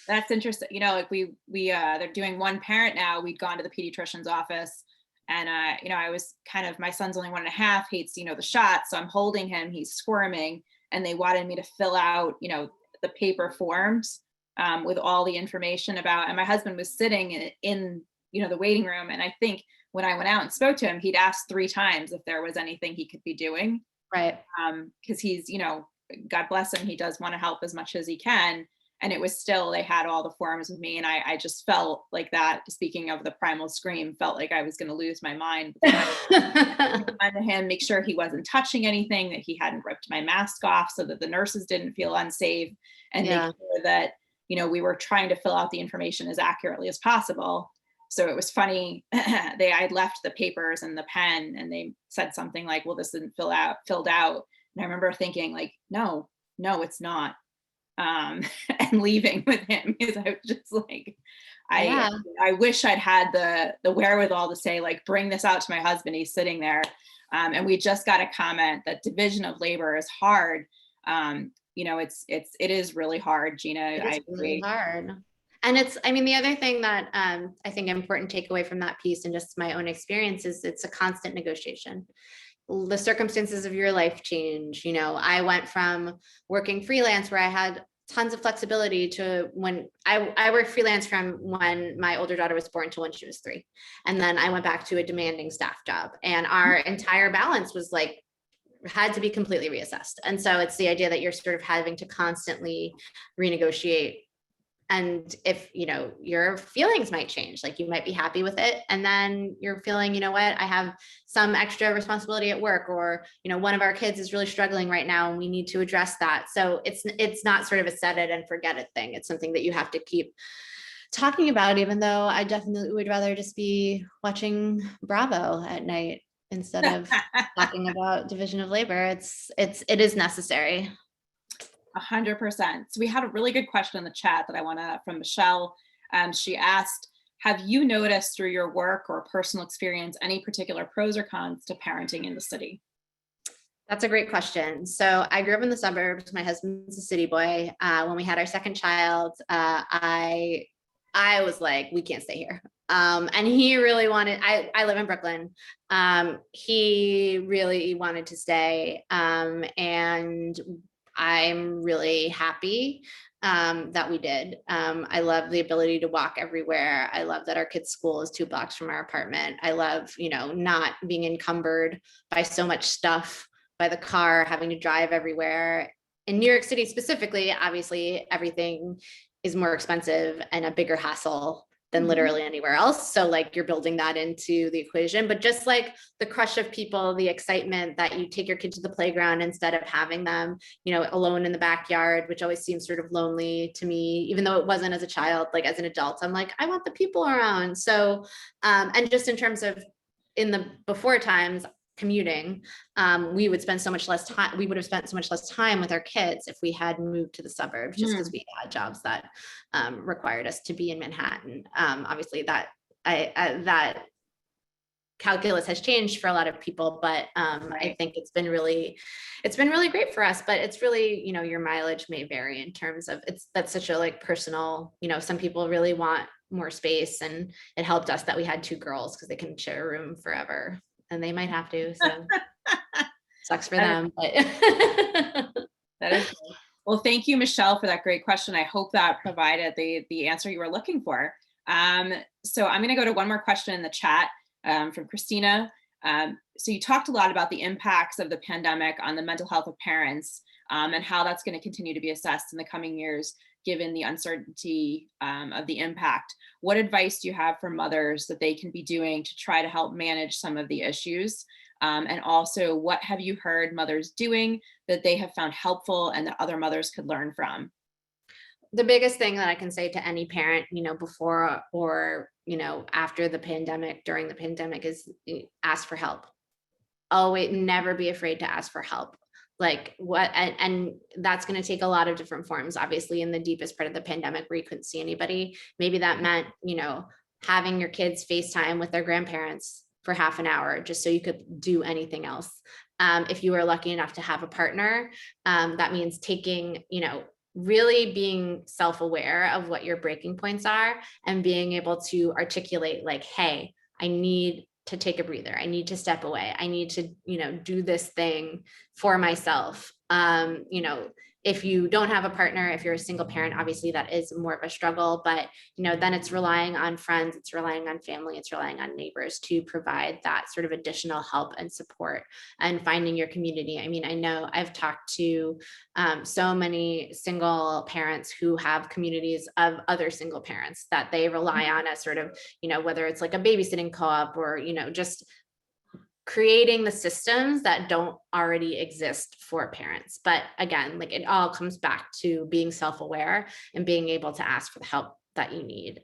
S1: That's interesting. You know, like they're doing one parent now. We'd gone to the pediatrician's office and, you know, I was kind of, my son's only 1.5, hates, you know, the shot. So I'm holding him, he's squirming, and they wanted me to fill out, you know, the paper forms with all the information about, and my husband was sitting in, you know, the waiting room. And I think when I went out and spoke to him, he'd asked 3 times if there was anything he could be doing.
S3: Right.
S1: Because he's, you know, God bless him, he does want to help as much as he can. And it was still, they had all the forms with me. And I just felt like that, speaking of the primal scream, felt like I was going to lose my mind. To him, make sure he wasn't touching anything, that he hadn't ripped my mask off so that the nurses didn't feel unsafe, and make sure that, you know, we were trying to fill out the information as accurately as possible. So it was funny. I'd left the papers and the pen, and they said something like, well, this isn't filled out. And I remember thinking like, no, it's not. And leaving with him, because I was just like, I wish I'd had the wherewithal to say, like, bring this out to my husband. He's sitting there. And we just got a comment that division of labor is hard. You know, it is really hard, Gina. I agree.
S3: Really hard. And it's, I mean, the other thing that I think important takeaway from that piece and just my own experience is it's a constant negotiation. The circumstances of your life change. You know, I went from working freelance where I had tons of flexibility to when I worked freelance from when my older daughter was born to when she was 3. And then I went back to a demanding staff job, and our entire balance was like, had to be completely reassessed. And so it's the idea that you're sort of having to constantly renegotiate. And if, you know, your feelings might change, like you might be happy with it, and then you're feeling, you know what, I have some extra responsibility at work, or, you know, one of our kids is really struggling right now and we need to address that. So it's not sort of a set it and forget it thing. It's something that you have to keep talking about, even though I definitely would rather just be watching Bravo at night instead of talking about division of labor. It is necessary.
S1: 100%. So we had a really good question in the chat that from Michelle. She asked, have you noticed through your work or personal experience any particular pros or cons to parenting in the city?
S3: That's a great question. So I grew up in the suburbs. My husband's a city boy. When we had our second child, I was like, we can't stay here. And he really wanted, I live in Brooklyn. He really wanted to stay. And I'm really happy that we did. I love the ability to walk everywhere. I love that our kids' school is 2 blocks from our apartment. I love, you know, not being encumbered by so much stuff, by the car, having to drive everywhere. In New York City specifically, obviously, everything is more expensive and a bigger hassle than literally anywhere else. So like you're building that into the equation, but just like the crush of people, the excitement that you take your kid to the playground instead of having them, you know, alone in the backyard, which always seems sort of lonely to me, even though it wasn't as a child. Like as an adult, I'm like, I want the people around. So, and just in terms of in the before times, commuting, we would spend so much less time. We would have spent so much less time with our kids if we had moved to the suburbs, just because we had jobs that required us to be in Manhattan. Obviously, that calculus has changed for a lot of people, but I think it's been really great for us. But it's really, you know, your mileage may vary in terms of that's such a like personal. You know, some people really want more space, and it helped us that we had 2 girls because they can share a room forever. And they might have to. Sucks for them, but
S1: That is good. Well, thank you, Michelle, for that great question. I hope that provided the answer you were looking for. So I'm going to go to one more question in the chat from Christina. So you talked a lot about the impacts of the pandemic on the mental health of parents and how that's going to continue to be assessed in the coming years, given the uncertainty of the impact. What advice do you have for mothers that they can be doing to try to help manage some of the issues? And also, what have you heard mothers doing that they have found helpful and that other mothers could learn from?
S3: The biggest thing that I can say to any parent, before or, after the pandemic, during the pandemic, is ask for help. Always, never be afraid to ask for help. And that's going to take a lot of different forms. Obviously, in the deepest part of the pandemic where you couldn't see anybody, maybe that meant, having your kids FaceTime with their grandparents for half an hour, just so you could do anything else. If you were lucky enough to have a partner, that means taking, really being self-aware of what your breaking points are and being able to articulate like, hey, I need to take a breather. I need to step away. I need to, do this thing for myself. If you don't have a partner, if you're a single parent, obviously that is more of a struggle, but then it's relying on friends, it's relying on family, it's relying on neighbors to provide that sort of additional help and support, and finding your community. I mean, I know I've talked to so many single parents who have communities of other single parents that they rely on as sort of, whether it's like a babysitting co-op or, just creating the systems that don't already exist for parents. But again, like, it all comes back to being self-aware and being able to ask for the help that you need.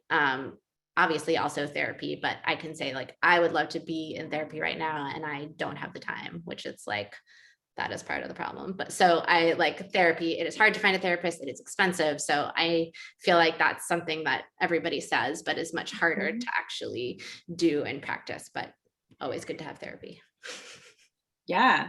S3: Obviously also therapy, but I can say, like, I would love to be in therapy right now and I don't have the time, which it's like, that is part of the problem. But so I like therapy. It is hard to find a therapist. It is expensive. So I feel like that's something that everybody says, but is much harder to actually do and practice. But always good to have therapy.
S1: Yeah.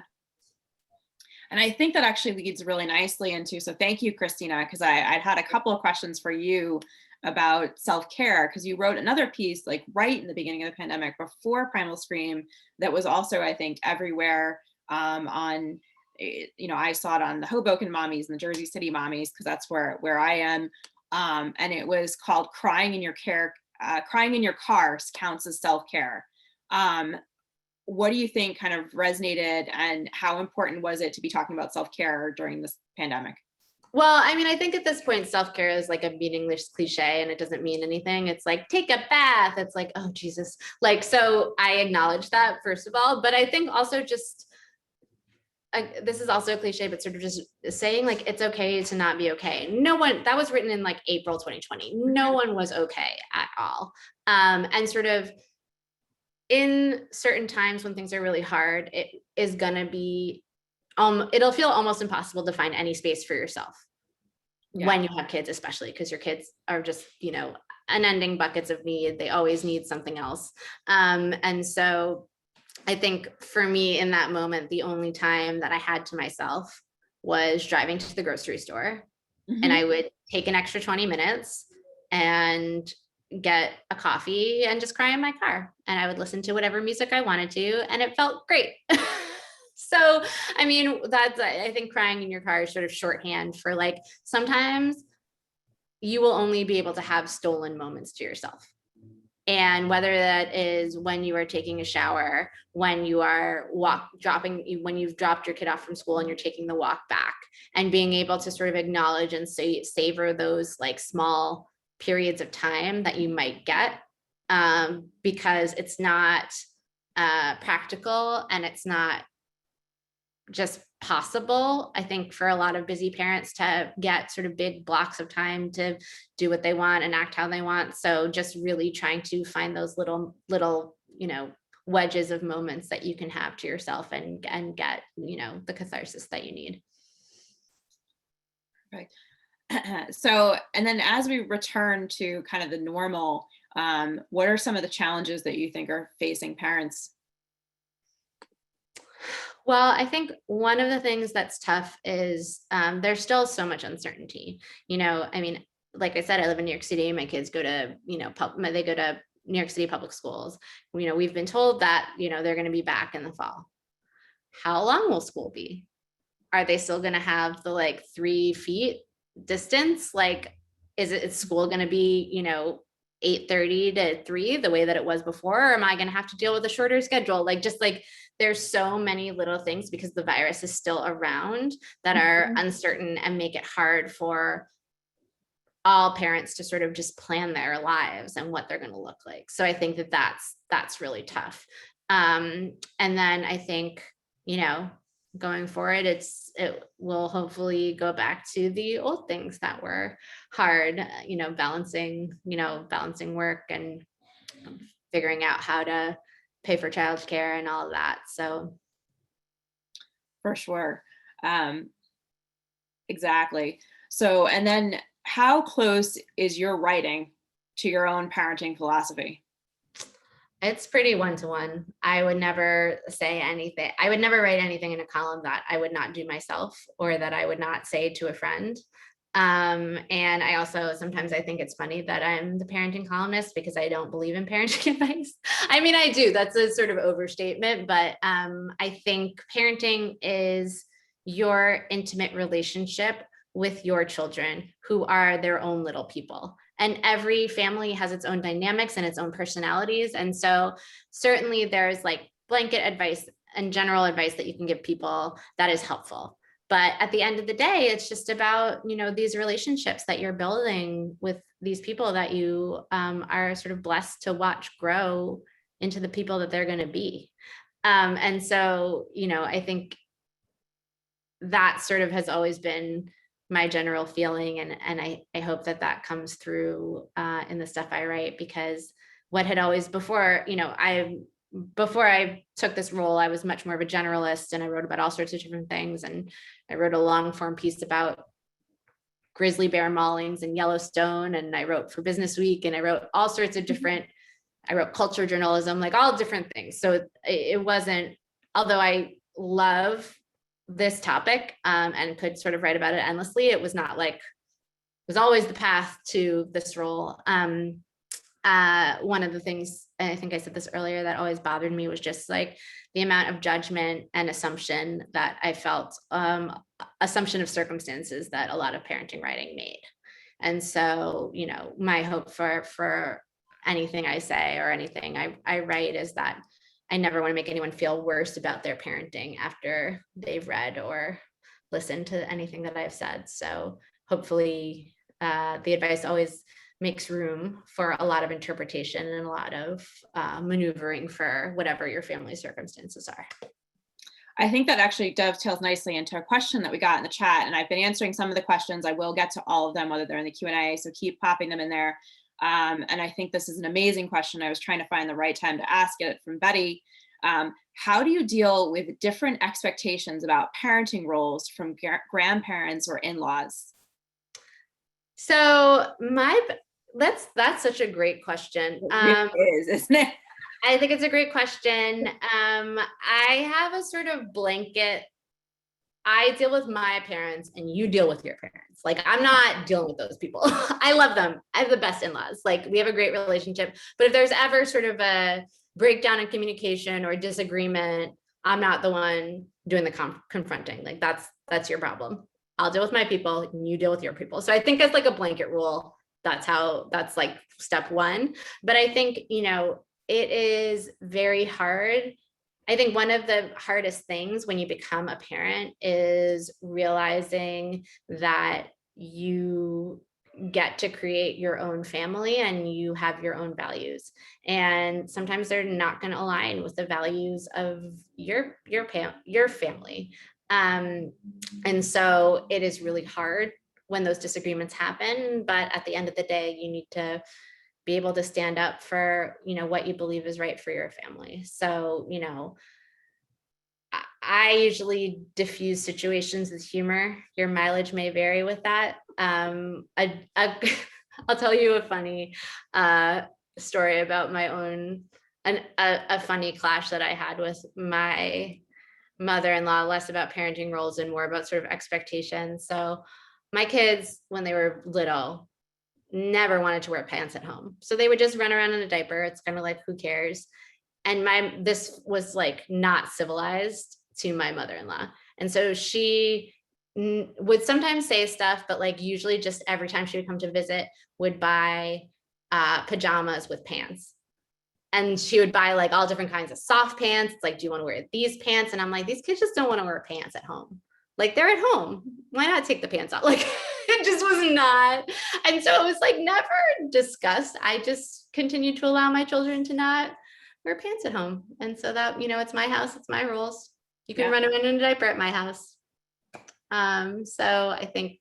S1: And I think that actually leads really nicely into, so thank you, Christina, because I'd had a couple of questions for you about self-care, because you wrote another piece like right in the beginning of the pandemic before Primal Scream that was also, I think, everywhere on, I saw it on the Hoboken Mommies and the Jersey City Mommies, because that's where I am. And it was called Crying in Your Car Counts as Self-Care. What do you think kind of resonated, and how important was it to be talking about self-care during this pandemic?
S3: Well, I mean, I think at this point, self-care is like a meaningless cliche and it doesn't mean anything. It's like, take a bath. It's like, oh, Jesus. Like, so I acknowledge that, first of all, but I think also just, this is also a cliche, but sort of just saying like, it's okay to not be okay. No one, that was written in like April 2020. No one was okay at all. And sort of, in certain times when things are really hard, it is going to be, it'll feel almost impossible to find any space for yourself when you have kids, especially because your kids are just, unending buckets of need. They always need something else. And so I think for me in that moment, the only time that I had to myself was driving to the grocery store. And I would take an extra 20 minutes and get a coffee and just cry in my car, and I would listen to whatever music I wanted to, and it felt great. So, I mean, I think crying in your car is sort of shorthand for like, sometimes you will only be able to have stolen moments to yourself. And whether that is when you are taking a shower, when you are when you've dropped your kid off from school and you're taking the walk back, and being able to sort of acknowledge and savor those like small periods of time that you might get, because it's not practical and it's not just possible, I think, for a lot of busy parents to get sort of big blocks of time to do what they want and act how they want. So just really trying to find those little, wedges of moments that you can have to yourself and get, the catharsis that you need.
S1: Right. So, and then as we return to kind of the normal, what are some of the challenges that you think are facing parents?
S3: Well, I think one of the things that's tough is there's still so much uncertainty. I mean, like I said, I live in New York City. My kids go to, they go to New York City public schools. We've been told that, they're going to be back in the fall. how long will school be? Are they still going to have the like 3 feet distance? Like, is school going to be, 8:30 to 3 the way that it was before? Or am I going to have to deal with a shorter schedule? Like, just like there's so many little things because the virus is still around that are uncertain and make it hard for all parents to sort of just plan their lives and what they're going to look like. So I think that that's really tough. And then I think, going forward, it will hopefully go back to the old things that were hard, balancing work and figuring out how to pay for childcare and all of that. So
S1: For sure. Exactly. So, and then how close is your writing to your own parenting philosophy?
S3: it's pretty one-to-one. I would never say anything. I would never write anything in a column that I would not do myself or that I would not say to a friend. And I also, sometimes I think it's funny that I'm the parenting columnist because I don't believe in parenting advice. I mean, I do, that's a sort of overstatement, but I think parenting is your intimate relationship with your children who are their own little people. And every family has its own dynamics and its own personalities. And so certainly there's like blanket advice and general advice that you can give people that is helpful. But at the end of the day, it's just about, these relationships that you're building with these people that you are sort of blessed to watch grow into the people that they're going to be. And so, I think that sort of has always been my general feeling. And I hope that comes through in the stuff I write, because what had always before I took this role, I was much more of a generalist and I wrote about all sorts of different things. And I wrote a long form piece about grizzly bear maulings in Yellowstone. And I wrote for Business Week and I wrote all sorts of different, I wrote culture journalism, like all different things. So it wasn't, although I love this topic and could sort of write about it endlessly, it was not like, it was always the path to this role. One of the things, and I think I said this earlier, that always bothered me was just like the amount of judgment and assumption that I felt, assumption of circumstances that a lot of parenting writing made. And so, my hope for anything I say or anything I write is that I never want to make anyone feel worse about their parenting after they've read or listened to anything that I've said. So hopefully the advice always makes room for a lot of interpretation and a lot of maneuvering for whatever your family circumstances are.
S1: I think that actually dovetails nicely into a question that we got in the chat, and I've been answering some of the questions. I will get to all of them, whether they're in the Q&A, so keep popping them in there. And I think this is an amazing question. I was trying to find the right time to ask it from Betty. How do you deal with different expectations about parenting roles from grandparents or in-laws?
S3: So that's such a great question.
S1: It is, isn't it?
S3: I think it's a great question. I have a sort of blanket. I deal with my parents and you deal with your parents. Like, I'm not dealing with those people. I love them. I have the best in-laws. Like, we have a great relationship. But if there's ever sort of a breakdown in communication or disagreement, I'm not the one doing the confronting. Like, that's your problem. I'll deal with my people and you deal with your people. So I think as like a blanket rule, that's like step one. But I think, it is very hard. I think one of the hardest things when you become a parent is realizing that you get to create your own family and you have your own values. And sometimes they're not going to align with the values of your family. And so it is really hard when those disagreements happen. But at the end of the day, you need to be able to stand up for, what you believe is right for your family. So, I usually diffuse situations with humor. Your mileage may vary with that. I'll tell you a funny story about my own, a funny clash that I had with my mother-in-law, less about parenting roles and more about sort of expectations. So my kids, when they were little, never wanted to wear pants at home. So they would just run around in a diaper. It's kind of like, who cares? And this was like not civilized to my mother-in-law. And so she would sometimes say stuff, but like usually just every time she would come to visit would buy pajamas with pants. And she would buy like all different kinds of soft pants. It's like, do you want to wear these pants? And I'm like, these kids just don't want to wear pants at home. Like they're at home. Why not take the pants off? Like it just was not. And so it was like never discussed. I just continued to allow my children to not wear pants at home. And so that, it's my house, it's my rules. You can run around in a diaper at my house. So I think,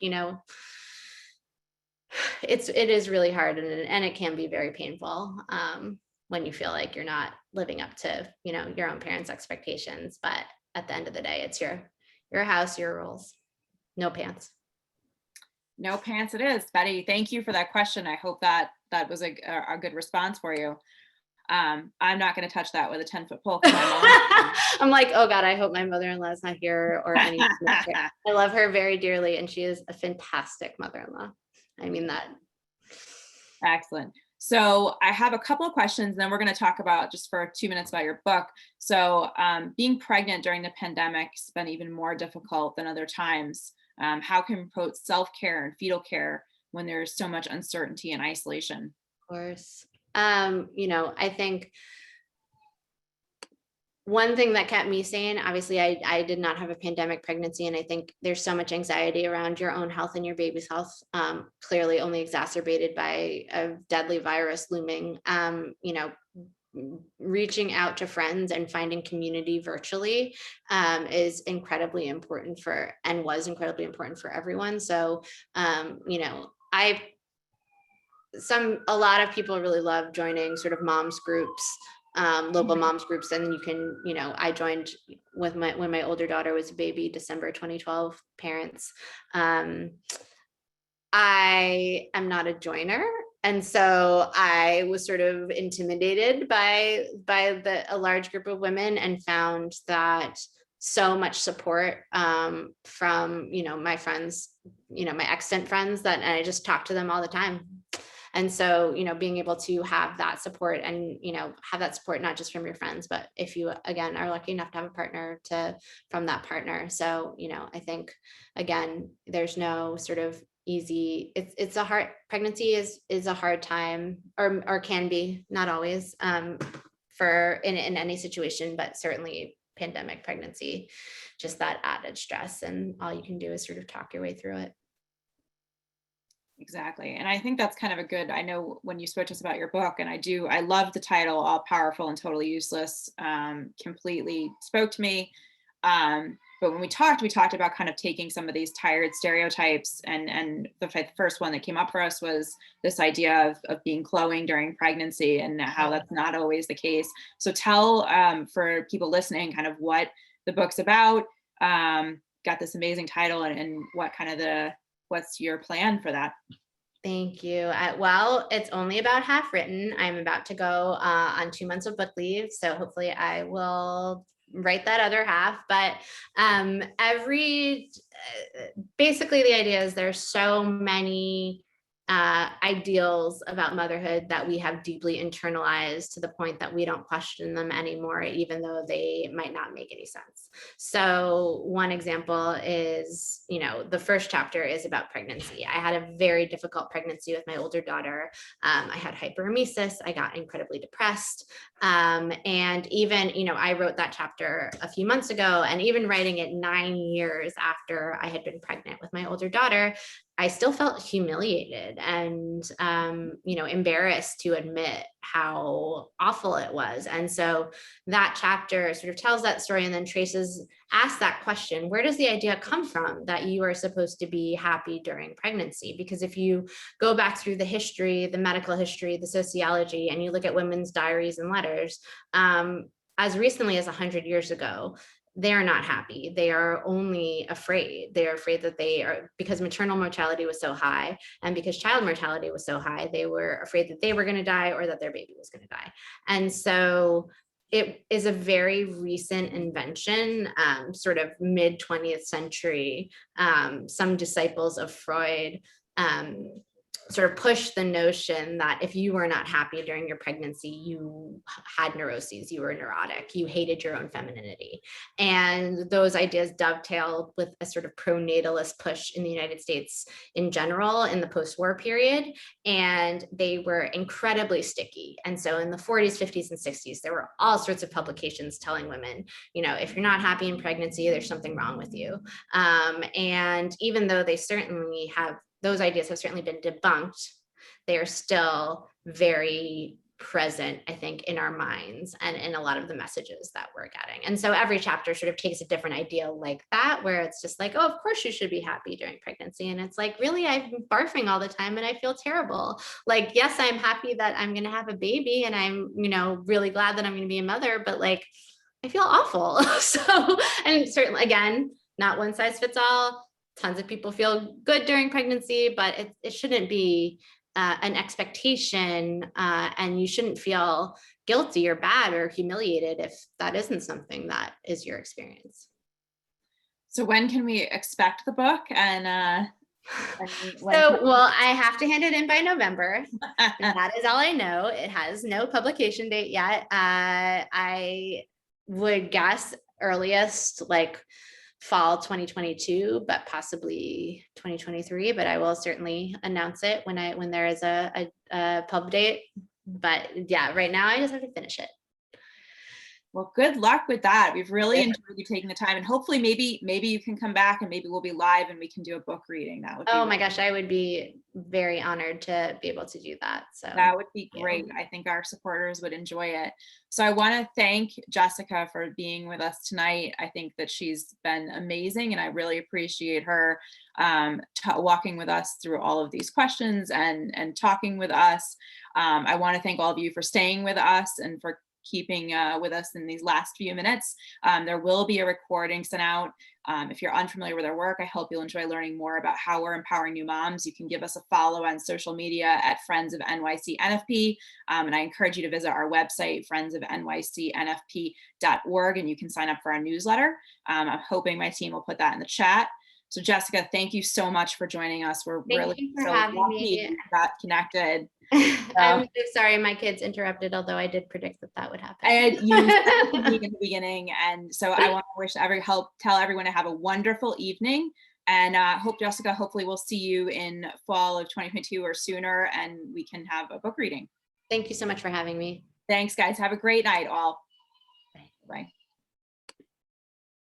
S3: it is really hard and it can be very painful. When you feel like you're not living up to, your own parents' expectations. But at the end of the day, it's your house, your rules. No pants.
S1: No pants it is. Betty, thank you for that question. I hope that was a good response for you. I'm not going to touch that with a 10-foot pole.
S3: I'm like, oh God, I hope my mother-in-law is not here or anything. I love her very dearly and she is a fantastic mother-in-law. I mean that.
S1: Excellent. So I have a couple of questions, and then we're going to talk about just for 2 minutes about your book. So being pregnant during the pandemic has been even more difficult than other times. How can we promote self-care and fetal care when there's so much uncertainty and isolation?
S3: Of course. I think one thing that kept me sane, obviously I did not have a pandemic pregnancy. And I think there's so much anxiety around your own health and your baby's health, clearly only exacerbated by a deadly virus looming. Reaching out to friends and finding community virtually is incredibly important was incredibly important for everyone. So, a lot of people really love joining sort of moms groups, local moms groups. And you can, I joined when my older daughter was a baby, December 2012 parents. I am not a joiner. And so I was sort of intimidated by a large group of women and found that so much support from, my friends, my extant friends that I just talk to them all the time. And so, being able to have that support and, have that support, not just from your friends, but if you, again, are lucky enough to have a partner from that partner. So, I think, again, there's no sort of easy, it's a hard, pregnancy is a hard time or can be, not always, for in any situation, but certainly pandemic pregnancy, just that added stress, and all you can do is sort of talk your way through it.
S1: Exactly. And I think that's kind of a good, I know when you spoke to us about your book, and I love the title, All Powerful and Totally Useless, completely spoke to me. But when we talked about kind of taking some of these tired stereotypes, and the first one that came up for us was this idea of being glowing during pregnancy and how that's not always the case. So tell for people listening kind of what the book's about, got this amazing title, and what kind of what's your plan for that?
S3: Thank you. Well, it's only about half written. I'm about to go on 2 months of book leave. So hopefully I will write that other half. But basically the idea is there's so many ideals about motherhood that we have deeply internalized to the point that we don't question them anymore, even though they might not make any sense. So one example is, the first chapter is about pregnancy. I had a very difficult pregnancy with my older daughter. I had hyperemesis. I got incredibly depressed. And even, I wrote that chapter a few months ago, and even writing it 9 years after I had been pregnant with my older daughter, I still felt humiliated and, embarrassed to admit how awful it was. And so that chapter sort of tells that story and then asks that question, where does the idea come from that you are supposed to be happy during pregnancy? Because if you go back through the history, the medical history, the sociology, and you look at women's diaries and letters, as recently as 100 years ago, they are not happy. They are only afraid. They are afraid that because maternal mortality was so high and because child mortality was so high, they were afraid that they were going to die or that their baby was going to die. And so it is a very recent invention, sort of mid 20th century. Some disciples of Freud sort of push the notion that if you were not happy during your pregnancy, you had neuroses, you were neurotic, you hated your own femininity. And those ideas dovetailed with a sort of pro-natalist push in the United States in general in the post-war period. And they were incredibly sticky. And so in the 40s, 50s, and 60s, there were all sorts of publications telling women, you know, if you're not happy in pregnancy, there's something wrong with you. And even though they certainly have, those ideas have certainly been debunked, they are still very present, I think, in our minds and in a lot of the messages that we're getting. And so every chapter sort of takes a different idea like that, where it's just like, oh, of course you should be happy during pregnancy. And it's like, really, I'm barfing all the time and I feel terrible. Like, yes, I'm happy that I'm going to have a baby and I'm, you know, really glad that I'm going to be a mother, but like, I feel awful. So, and certainly, again, not one size fits all. Tons of people feel good during pregnancy, but it shouldn't be an expectation, and you shouldn't feel guilty or bad or humiliated if that isn't something that is your experience.
S1: So when can we expect the book? And
S3: well, I have to hand it in by November. That is all I know. It has no publication date yet. I would guess earliest like fall 2022, but possibly 2023, but I will certainly announce it when there is a pub date. But yeah, right now I just have to finish it.
S1: Well, good luck with that. We've really enjoyed you taking the time, and hopefully maybe you can come back and maybe we'll be live and we can do a book reading. That would be
S3: my gosh, I would be very honored to be able to do that. So
S1: that would be great. I think our supporters would enjoy it. So I want to thank Jessica for being with us tonight. I think that she's been amazing and I really appreciate her walking with us through all of these questions and talking with us. I want to thank all of you for staying with us and for keeping with us in these last few minutes. There will be a recording sent out. If you're unfamiliar with our work, I hope you'll enjoy learning more about how we're empowering new moms. You can give us a follow on social media at Friends of NYC NFP. And I encourage you to visit our website, friendsofnycnfp.org, and you can sign up for our newsletter. I'm hoping my team will put that in the chat. So Jessica, thank you so much for joining us. We're really so lucky we got connected.
S3: I'm so sorry my kids interrupted, although I did predict that would happen.
S1: I had used that in the beginning, and so I want to tell everyone to have a wonderful evening, and hope, Jessica, hopefully we'll see you in fall of 2022 or sooner, and we can have a book reading.
S3: Thank you so much for having me.
S1: Thanks, guys. Have a great night, all.
S3: Bye.
S1: Bye.